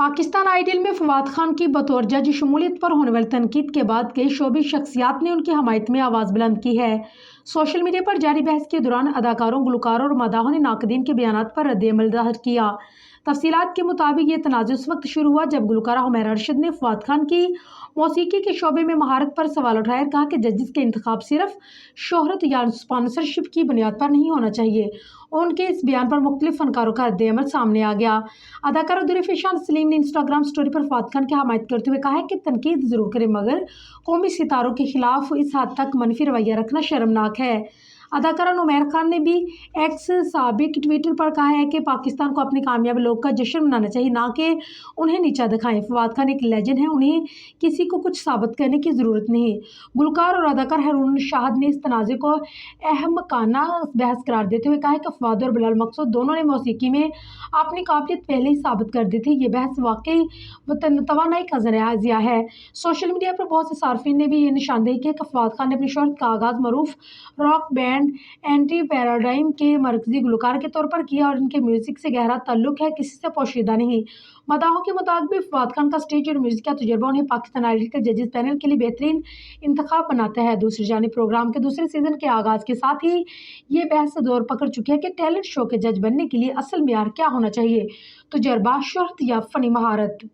Pakistan idol में फवाद खान की बतौर जज शमूलियत पर होने वाली तनकीद के बाद कई शोबी शख्सियात ने उनकी हमायत में आवाज़ बुलंद की है। सोशल मीडिया पर जारी बहस के दौरान अदाकारों, गुलकारों और मदाहों ने नाकदीन के बयानात पर रद्द-ए-अमल ज़ाहिर किया। तफसीलात के मुताबिक ये तनाज़ुर उस वक्त शुरू हुआ जब गुलकारा हुमैरा अरशद ने फवाद खान की मौसीकी के शोबे में महारत पर सवाल उठाया। कहा कि जजेस के इंतखाब सिर्फ शोहरत या स्पॉन्सरशिप की बुनियाद पर नहीं होना चाहिए। उनके इस बयान पर मुख्तलिफ फनकारों का रद्द-ए-अमल सामने आ गया। अदाकारा दुरेफिशान सलीम ने इंस्टाग्राम स्टोरी पर फवाद खान की हमायत करते हुए कहा है कि तनकीद ज़रूर करें मगर कौमी सितारों के खिलाफ इस हद तक मनफी रवैया रखना शर्मनाक है। अदाकारा नुमैर खान ने भी एक्स साबिक ट्विटर पर कहा है कि पाकिस्तान को अपनी कामयाबी लोग का जश्न मनाना चाहिए, ना कि उन्हें नीचा दिखाएं। फवाद खान एक लेजेंड है, उन्हें किसी को कुछ साबित करने की ज़रूरत नहीं। गुलकार और अदाकार हारून शाहिद ने इस तनाज़े को अहमकाना बहस करार देते हुए कहा है कि फवाद और बिलाल मकसूद दोनों ने मौसीकी में अपनी काबिलियत पहले ही साबित कर दी थी। ये बहस वाकई तवानाई का ज़रिया है। सोशल मीडिया पर बहुत से सार्फिन ने भी ये निशानदेही की कि फवाद खान ने अपनी शोहरत का आगाज़ मरूफ रॉक बैंड एंटी पैराडाइम के मरकजी गुलकार के तौर पर किया और इनके म्यूजिक से गहरा ताल्लुक है, किसी से पोशीदा नहीं। मदाहों के मुताबिक फवाद खान का स्टेज और म्यूजिक का तजुर्बा उन्हें पाकिस्तान आइडल के जजेस पैनल के लिए बेहतरीन इंतखाब बनाता है। दूसरी जानिब प्रोग्राम के दूसरे सीजन के आगाज के साथ ही ये बहस दौर पकड़ चुकी है कि टैलेंट शो के जज बनने के लिए असल मेयार क्या होना चाहिए, तजुर्बा, शोहरत या फनी महारत।